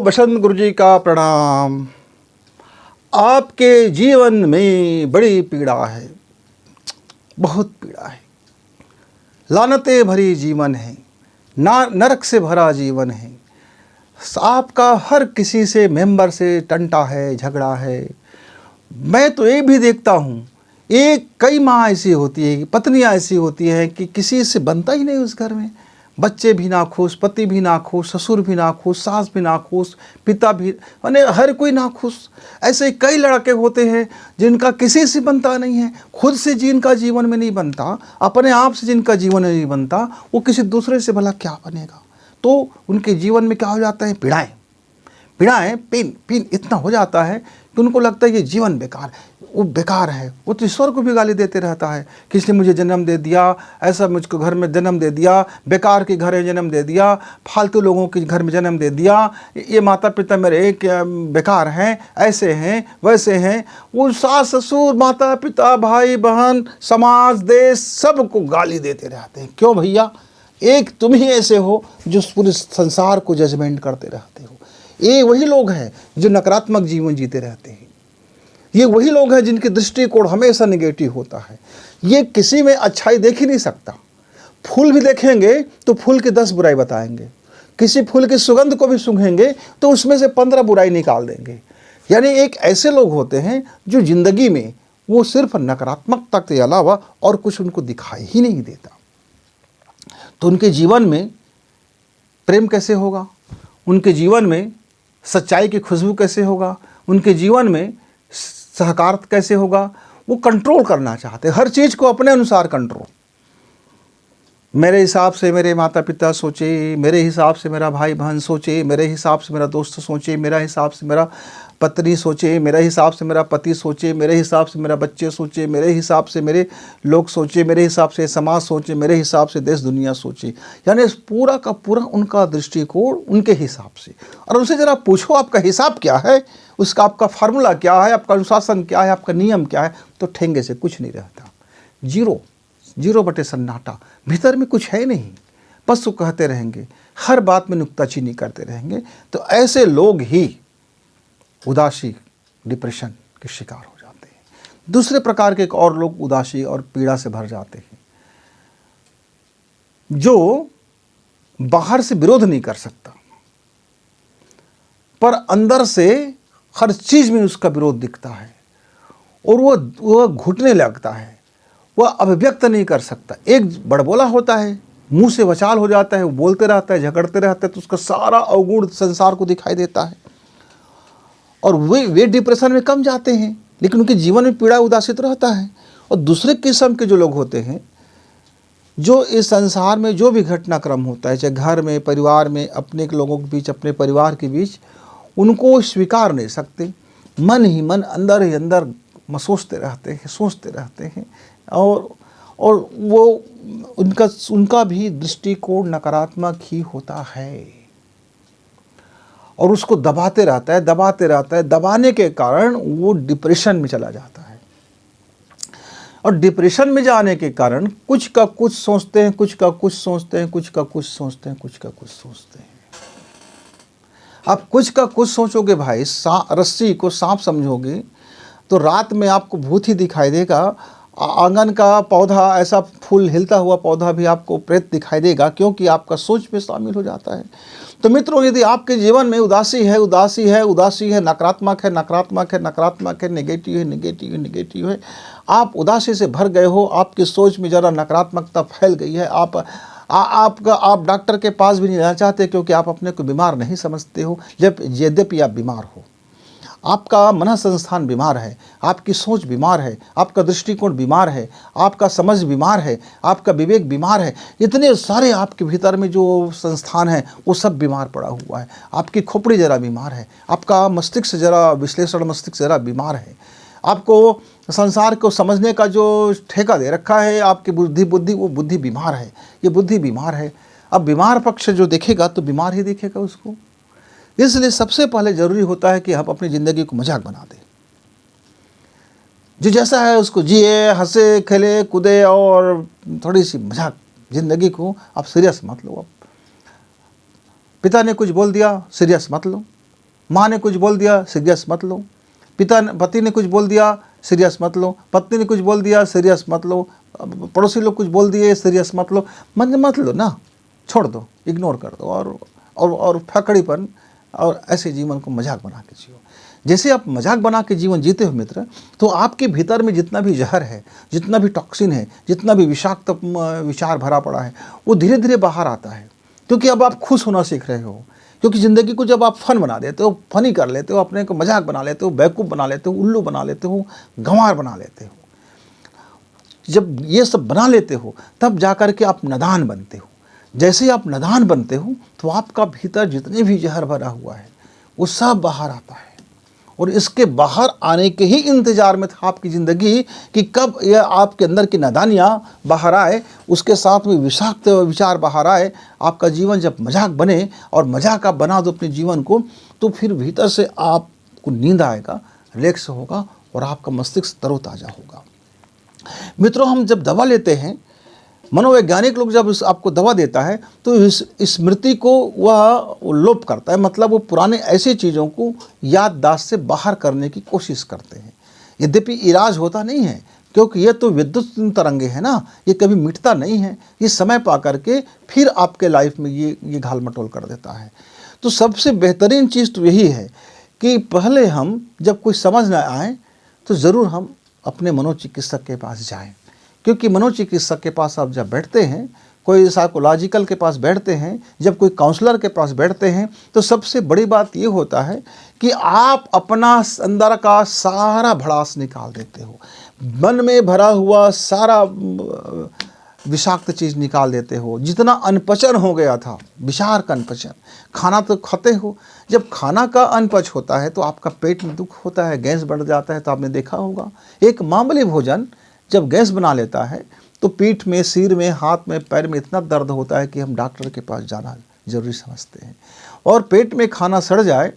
बसंत गुरु जी का प्रणाम। आपके जीवन में बड़ी पीड़ा है, बहुत पीड़ा है। लानतें भरी जीवन है, नरक से भरा जीवन है। आपका हर किसी से मेंबर से टंटा है, झगड़ा है। मैं तो ये भी देखता हूँ, एक कई माँ ऐसी होती है, पत्नियाँ ऐसी होती हैं कि किसी से बनता ही नहीं उस घर में। बच्चे भी ना खुश, पति भी ना खुश, ससुर भी ना खुश, सास भी ना खुश, पिता भी, माने हर कोई ना खुश। ऐसे कई लड़के होते हैं जिनका किसी से बनता नहीं है, खुद से जिनका जीवन में नहीं बनता, अपने आप से जिनका जीवन में नहीं बनता, वो किसी दूसरे से भला क्या बनेगा। तो उनके जीवन में क्या हो जाता है, पीड़ाएँ पेन इतना हो जाता है कि उनको लगता है ये जीवन बेकार है, वो बेकार है। वो तो ईश्वर को भी गाली देते रहता है कि इसने मुझे जन्म दे दिया, ऐसा मुझको घर में जन्म दे दिया, बेकार के घर में जन्म दे दिया, फालतू लोगों के घर में जन्म दे दिया, ये माता पिता मेरे एक बेकार हैं, ऐसे हैं वैसे हैं। वो सास ससुर, माता पिता, भाई बहन, समाज, देश, सबको गाली देते रहते हैं। क्यों भैया? एक तुम ही ऐसे हो जो पूरे संसार को जजमेंट करते रहते हो। ये वही लोग हैं जो नकारात्मक जीवन जीते रहते हैं। ये वही लोग हैं जिनकी दृष्टिकोण हमेशा नेगेटिव होता है। ये किसी में अच्छाई देख ही नहीं सकता। फूल भी देखेंगे तो फूल की 10 बुराई बताएंगे, किसी फूल की सुगंध को भी सूंघेंगे तो उसमें से 15 बुराई निकाल देंगे। यानी एक ऐसे लोग होते हैं जो जिंदगी में वो सिर्फ नकारात्मकता के अलावा और कुछ उनको दिखाई ही नहीं देता। तो उनके जीवन में प्रेम कैसे होगा, उनके जीवन में सच्चाई की खुशबू कैसे होगा, उनके जीवन में सहकार कैसे होगा। वो कंट्रोल करना चाहते हैं, हर चीज़ को अपने अनुसार कंट्रोल। मेरे हिसाब से मेरे माता पिता सोचे, मेरे हिसाब से मेरा भाई बहन सोचे, मेरे हिसाब से मेरा दोस्त सोचे, मेरा हिसाब से मेरा पत्नी सोचे, मेरे हिसाब से मेरा पति सोचे, मेरे हिसाब से मेरा बच्चे सोचे, मेरे हिसाब से मेरे लोग सोचे, मेरे हिसाब से समाज सोचे, मेरे हिसाब से देश दुनिया सोचे। यानी पूरा का पूरा उनका दृष्टिकोण उनके हिसाब से। और उनसे ज़रा पूछो आपका हिसाब क्या है, उसका आपका फार्मूला क्या है, आपका अनुशासन क्या है, आपका नियम क्या है, तो ठेंगे से कुछ नहीं रहता। जीरो बटे सन्नाटा, भीतर में कुछ है नहीं, बस वो कहते रहेंगे, हर बात में नुक्ताचीनी करते रहेंगे। तो ऐसे लोग ही उदासी, डिप्रेशन के शिकार हो जाते हैं। दूसरे प्रकार के एक और लोग उदासी और पीड़ा से भर जाते हैं, जो बाहर से विरोध नहीं कर सकता पर अंदर से हर चीज में उसका विरोध दिखता है और वह घुटने लगता है, वह अभिव्यक्त नहीं कर सकता। एक बड़बोला होता है, मुंह से वचाल हो जाता है, वो बोलते रहता है, झगड़ते रहता है, तो उसका सारा अवगुण संसार को दिखाई देता है और वे डिप्रेशन में कम जाते हैं, लेकिन उनके जीवन में पीड़ा उदासित रहता है। और दूसरे किस्म के जो लोग होते हैं, जो इस संसार में जो भी घटनाक्रम होता है, चाहे घर में, परिवार में, अपने के लोगों के बीच, अपने परिवार के बीच, उनको स्वीकार नहीं सकते, मन ही मन, अंदर ही अंदर सोचते रहते हैं और वो उनका भी दृष्टिकोण नकारात्मक ही होता है और उसको दबाते रहता है। दबाने के कारण वो डिप्रेशन में चला जाता है और डिप्रेशन में जाने के कारण कुछ का कुछ सोचते हैं, आप कुछ का कुछ सोचोगे भाई, रस्सी को सांप समझोगे तो रात में आपको भूत ही दिखाई देगा। आंगन का पौधा, ऐसा फूल हिलता हुआ पौधा भी आपको प्रेत दिखाई देगा, क्योंकि आपका सोच में शामिल हो जाता है। तो मित्रों, यदि आपके जीवन में उदासी है, नकारात्मक है, नेगेटिव है, आप उदासी से भर गए हो, आपकी सोच में ज़रा नकारात्मकता फैल गई है, आप डॉक्टर के पास भी नहीं जाना चाहते, क्योंकि आप अपने को बीमार नहीं समझते हो, यद्यपि आप बीमार हो। आपका मन संस्थान बीमार है, आपकी सोच बीमार है, आपका दृष्टिकोण बीमार है, आपका समझ बीमार है, आपका विवेक बीमार है। इतने सारे आपके भीतर में जो संस्थान है वो सब बीमार पड़ा हुआ है। आपकी खोपड़ी ज़रा बीमार है, आपका मस्तिष्क ज़रा, विश्लेषण मस्तिष्क ज़रा बीमार है, आपको संसार को समझने का जो ठेका दे रखा है, आपकी वो बुद्धि बीमार है, ये बुद्धि बीमार है। अब बीमार पक्ष जो देखेगा तो बीमार ही देखेगा उसको। इसलिए सबसे पहले ज़रूरी होता है कि हम अपनी ज़िंदगी को मजाक बना दें, जो जैसा है उसको जिए, हंसे, खेले, कूदे और थोड़ी सी मजाक। ज़िंदगी को आप सीरियस मत लो। पिता ने कुछ बोल दिया, सीरियस मत लो। माँ ने कुछ बोल दिया, सीरियस मत लो। पति ने कुछ बोल दिया, सीरियस मत लो। पत्नी ने कुछ बोल दिया, सीरियस मत लो। पड़ोसी लोग कुछ बोल दिए, सीरियस मत लो। मत लो ना, छोड़ दो, इग्नोर कर दो और फकड़ीपन और ऐसे जीवन को मजाक बना के जियो। जैसे आप मजाक बना के जीवन जीते हो मित्र, तो आपके भीतर में जितना भी जहर है, जितना भी टॉक्सिन है, जितना भी विषाक्त विचार भरा पड़ा है, वो धीरे धीरे बाहर आता है। क्योंकि अब आप खुश होना सीख रहे हो। क्योंकि ज़िंदगी को जब आप फन बना देते हो, फनी कर लेते हो, अपने को मजाक बना लेते हो, बेवकूफ़ बना लेते हो, उल्लू बना लेते हो, गंवार बना लेते हो, जब ये सब बना लेते हो तब जाकर के आप नादान बनते हो। जैसे ही आप नादान बनते हो तो आपका भीतर जितने भी जहर भरा हुआ है वो सब बाहर आता है। और इसके बाहर आने के ही इंतज़ार में था आपकी ज़िंदगी कि कब यह आपके अंदर की नादानियाँ बाहर आए, उसके साथ में विषाक्त विचार बाहर आए। आपका जीवन जब मजाक बने और मजाक आप बना दो अपने जीवन को, तो फिर भीतर से आपको नींद आएगा, रिलैक्स होगा और आपका मस्तिष्क तरोताज़ा होगा। मित्रों, हम जब दवा लेते हैं, मनोवैज्ञानिक लोग जब आपको दवा देता है तो इस स्मृति को वह लोप करता है, मतलब वो पुराने ऐसी चीज़ों को याददाश्त से बाहर करने की कोशिश करते हैं। यद्यपि इलाज होता नहीं है, क्योंकि ये तो विद्युत तरंगे हैं ना, ये कभी मिटता नहीं है, ये समय पा करके फिर आपके लाइफ में ये घाल मटोल कर देता है। तो सबसे बेहतरीन चीज़ तो यही है कि पहले हम जब कोई समझ ना आए तो ज़रूर हम अपने मनोचिकित्सक के पास जाएं। क्योंकि मनोचिकित्सक के पास आप जब बैठते हैं, कोई साइकोलॉजिकल के पास बैठते हैं, जब कोई काउंसलर के पास बैठते हैं, तो सबसे बड़ी बात ये होता है कि आप अपना अंदर का सारा भड़ास निकाल देते हो। मन में भरा हुआ सारा विषाक्त चीज़ निकाल देते हो। जितना अनपचन हो गया था, विचार का अनपचन, खाना तो खाते हो, जब खाना का अनपच होता है तो आपका पेट में दुख होता है, गैस बढ़ जाता है। तो आपने देखा होगा, एक मामूली भोजन जब गैस बना लेता है तो पीठ में, सिर में, हाथ में, पैर में इतना दर्द होता है कि हम डॉक्टर के पास जाना जरूरी समझते हैं। और पेट में खाना सड़ जाए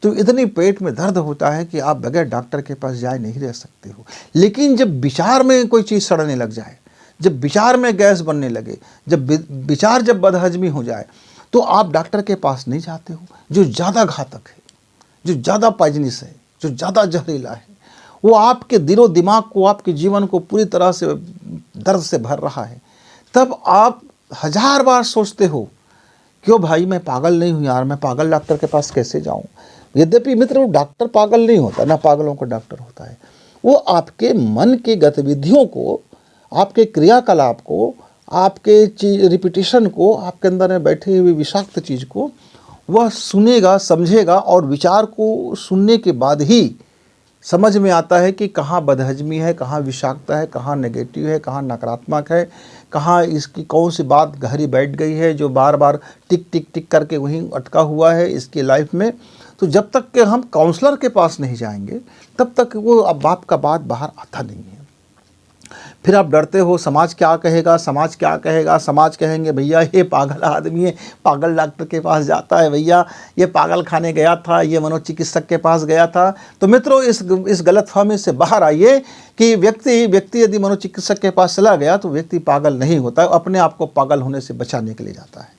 तो इतनी पेट में दर्द होता है कि आप बगैर डॉक्टर के पास जाए नहीं रह सकते हो। लेकिन जब विचार में कोई चीज़ सड़ने लग जाए, जब विचार में गैस बनने लगे, जब विचार जब बदहजमी हो जाए, तो आप डॉक्टर के पास नहीं जाते हो। जो ज़्यादा घातक है, जो ज़्यादा पॉइजनस है, जो ज़्यादा जहरीला है, वो आपके दिलो दिमाग को, आपके जीवन को पूरी तरह से दर्द से भर रहा है। तब आप 1000 बार सोचते हो, क्यों भाई मैं पागल नहीं हूँ यार, मैं पागल डॉक्टर के पास कैसे जाऊँ। यद्यपि मित्र, वो डॉक्टर पागल नहीं होता ना, पागलों का डॉक्टर होता है। वो आपके मन की गतिविधियों को, आपके क्रियाकलाप को, आपके रिपीटिशन को, आपके अंदर में बैठे हुए विषाक्त चीज़ को वह सुनेगा, समझेगा, और विचार को सुनने के बाद ही समझ में आता है कि कहाँ बदहजमी है, कहाँ विषाक्तता है, कहाँ नेगेटिव है, कहाँ नकारात्मक है, कहाँ इसकी कौन सी बात गहरी बैठ गई है जो बार बार टिक टिक टिक करके वहीं अटका हुआ है इसकी लाइफ में। तो जब तक कि हम काउंसलर के पास नहीं जाएंगे तब तक वो अब बात का बात बाहर आता नहीं है। फिर आप डरते हो, समाज क्या कहेगा, समाज क्या कहेगा, समाज कहेंगे भैया ये पागल आदमी है, पागल डॉक्टर के पास जाता है, भैया ये पागल खाने गया था, ये मनोचिकित्सक के पास गया था। तो मित्रों, इस गलतफहमी से बाहर आइए कि व्यक्ति यदि मनोचिकित्सक के पास चला गया तो व्यक्ति पागल नहीं होता, अपने आप को पागल होने से बचाने के लिए जाता है।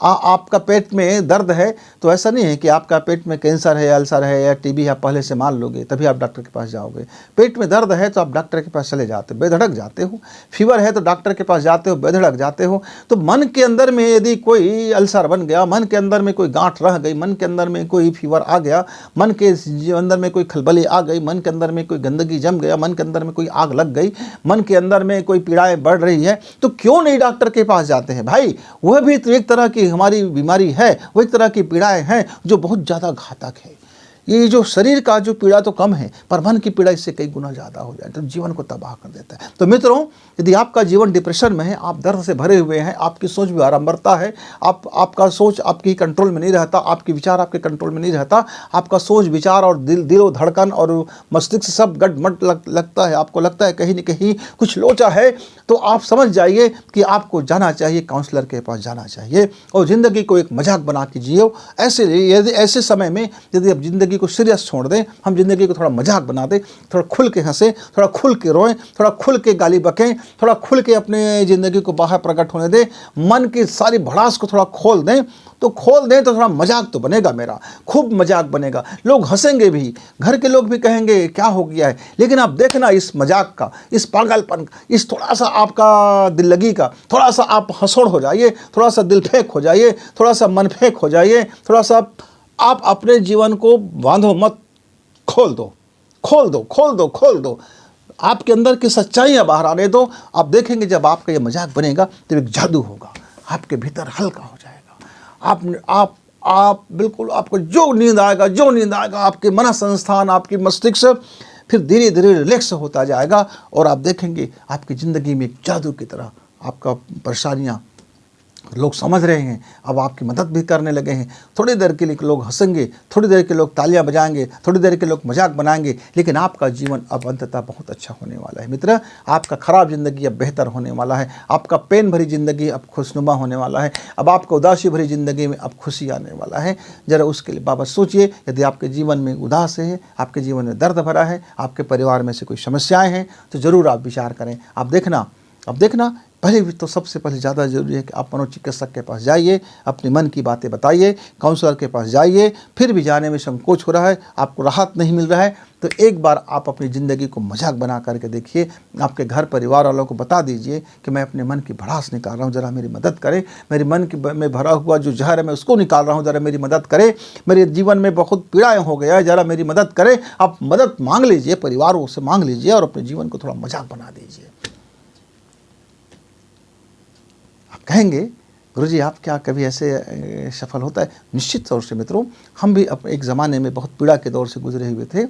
आपका पेट में दर्द है तो ऐसा नहीं है कि आपका पेट में कैंसर है, अल्सर है या टीबी है, आप पहले से मान लोगे तभी आप डॉक्टर के पास जाओगे। पेट में दर्द है तो आप डॉक्टर के पास चले जाते हो, बेधड़क जाते हो। फीवर है तो डॉक्टर के पास जाते हो, बेधड़क जाते हो। तो मन के अंदर में यदि कोई अल्सर बन गया, मन के अंदर में कोई गांठ रह गई, मन के अंदर में कोई फीवर आ गया, मन के अंदर में कोई खलबली आ गई, मन के अंदर में कोई गंदगी जम गया, मन के अंदर में कोई आग लग गई, मन के अंदर में कोई पीड़ाएं बढ़ रही है, तो क्यों नहीं डॉक्टर के पास जाते हैं भाई। वह भी तो एक तरह की हमारी बीमारी है, वो एक तरह की पीड़ाएं हैं जो बहुत ज़्यादा घातक है। ये जो शरीर का जो पीड़ा तो कम है, पर मन की पीड़ा इससे कई गुना ज़्यादा हो जाए तो जीवन को तबाह कर देता है। तो मित्रों, यदि आपका जीवन डिप्रेशन में है, आप दर्द से भरे हुए हैं, आपकी सोच भी आरंभरता है, आपका सोच आपकी कंट्रोल में नहीं रहता, आपके विचार आपके कंट्रोल में नहीं रहता, आपका सोच विचार और दिलो धड़कन और मस्तिष्क सब गड़मड़ लगता है, आपको लगता है कहीं न कहीं कुछ लोचा है, तो आप समझ जाइए कि आपको जाना चाहिए, काउंसलर के पास जाना चाहिए और ज़िंदगी को एक मजाक बना के जियो। ऐसे समय में यदि आप ज़िंदगी ज़िंदगी को सीरियस छोड़ दें, हम ज़िंदगी को थोड़ा मजाक बना दें, थोड़ा खुल के हंसें, थोड़ा खुल के रोएं, थोड़ा खुल के गाली बकें, थोड़ा खुल के अपने ज़िंदगी को बाहर प्रकट होने दें, मन की सारी भड़ास को थोड़ा खोल दें तो थोड़ा मजाक तो बनेगा मेरा, खूब मजाक बनेगा, लोग हंसेंगे भी, घर के लोग भी कहेंगे क्या हो गया है। लेकिन आप देखना इस मजाक का, इस पागलपन का, इस थोड़ा सा आपका दिल लगी का, थोड़ा सा आप हंसोड़ हो जाइए, थोड़ा सा दिल फेंक हो जाइए, थोड़ा सा मन फेंक हो जाइए, थोड़ा सा आप अपने जीवन को बांधो मत, खोल दो, खोल दो, खोल दो, खोल दो, आपके अंदर की सच्चाइयाँ बाहर आने दो। आप देखेंगे जब आपका ये मजाक बनेगा तो एक जादू होगा, आपके भीतर हल्का हो जाएगा, आप बिल्कुल, आपको जो नींद आएगा आपके मन संस्थान, आपकी मस्तिष्क फिर धीरे धीरे रिलैक्स होता जाएगा और आप देखेंगे आपकी ज़िंदगी में एक जादू की तरह आपका परेशानियाँ लोग समझ रहे हैं, अब आपकी मदद भी करने लगे हैं। थोड़ी देर के लिए लोग हंसेंगे, थोड़ी देर के लोग तालियां बजाएंगे, थोड़ी देर के लोग मजाक बनाएंगे, लेकिन आपका जीवन अब अंततः बहुत अच्छा होने वाला है मित्र। आपका ख़राब ज़िंदगी अब बेहतर होने वाला है, आपका पेन भरी ज़िंदगी अब खुशनुमा होने वाला है, अब आपको उदासी भरी ज़िंदगी में अब खुशी आने वाला है। ज़रा उसके लिए बाबा सोचिए, यदि आपके जीवन में उदास है, आपके जीवन में दर्द भरा है, आपके परिवार में से कोई समस्याएँ हैं, तो ज़रूर आप विचार करें। अब देखना पहले भी तो सबसे पहले ज़्यादा ज़रूरी है कि आप मनोचिकित्सक के पास जाइए, अपने मन की बातें बताइए, काउंसलर के पास जाइए। फिर भी जाने में संकोच हो रहा है, आपको राहत नहीं मिल रहा है, तो एक बार आप अपनी ज़िंदगी को मजाक बना करके देखिए। आपके घर परिवार वालों को बता दीजिए कि मैं अपने मन की भड़ास निकाल रहा हूँ, ज़रा मेरी मदद करें, मेरे मन की में भरा हुआ जो जहर है मैं उसको निकाल रहा हूँ, ज़रा मेरी मदद करें, मेरे जीवन में बहुत पीड़ाएँ हो गया है, ज़रा मेरी मदद करें। आप मदद मांग लीजिए, परिवारों से मांग लीजिए और अपने जीवन को थोड़ा मजाक बना दीजिए। कहेंगे गुरुजी आप क्या कभी ऐसे सफल होता है? निश्चित तौर से मित्रों, हम भी एक ज़माने में बहुत पीड़ा के दौर से गुजरे हुए थे,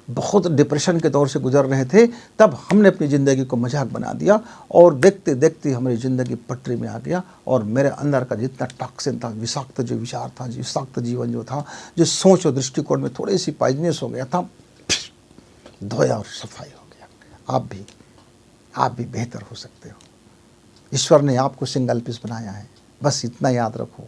बहुत डिप्रेशन के दौर से गुजर रहे थे। तब हमने अपनी ज़िंदगी को मजाक बना दिया और देखते देखते हमारी ज़िंदगी पटरी में आ गया और मेरे अंदर का जितना टॉक्सिन था, विषाक्त जो विचार था, विषाक्त जीवन जो था, जो सोच और दृष्टिकोण में थोड़ी सी पॉइजनस हो गया था, धोया और सफाई हो गया। आप भी बेहतर हो सकते हो। ईश्वर ने आपको सिंगल पीस बनाया है। बस इतना याद रखो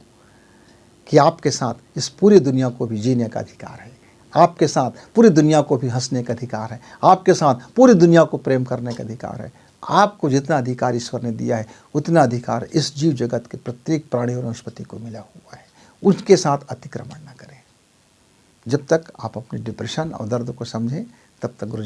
कि आपके साथ इस पूरी दुनिया को भी जीने का अधिकार है, आपके साथ पूरी दुनिया को भी हंसने का अधिकार है, आपके साथ पूरी दुनिया को प्रेम करने का अधिकार है। आपको जितना अधिकार ईश्वर ने दिया है उतना अधिकार इस जीव जगत के प्रत्येक प्राणी और वनस्पति को मिला हुआ है। उसके साथ अतिक्रमण न करें। जब तक आप अपनी डिप्रेशन और दर्द को समझें तब तक गुरु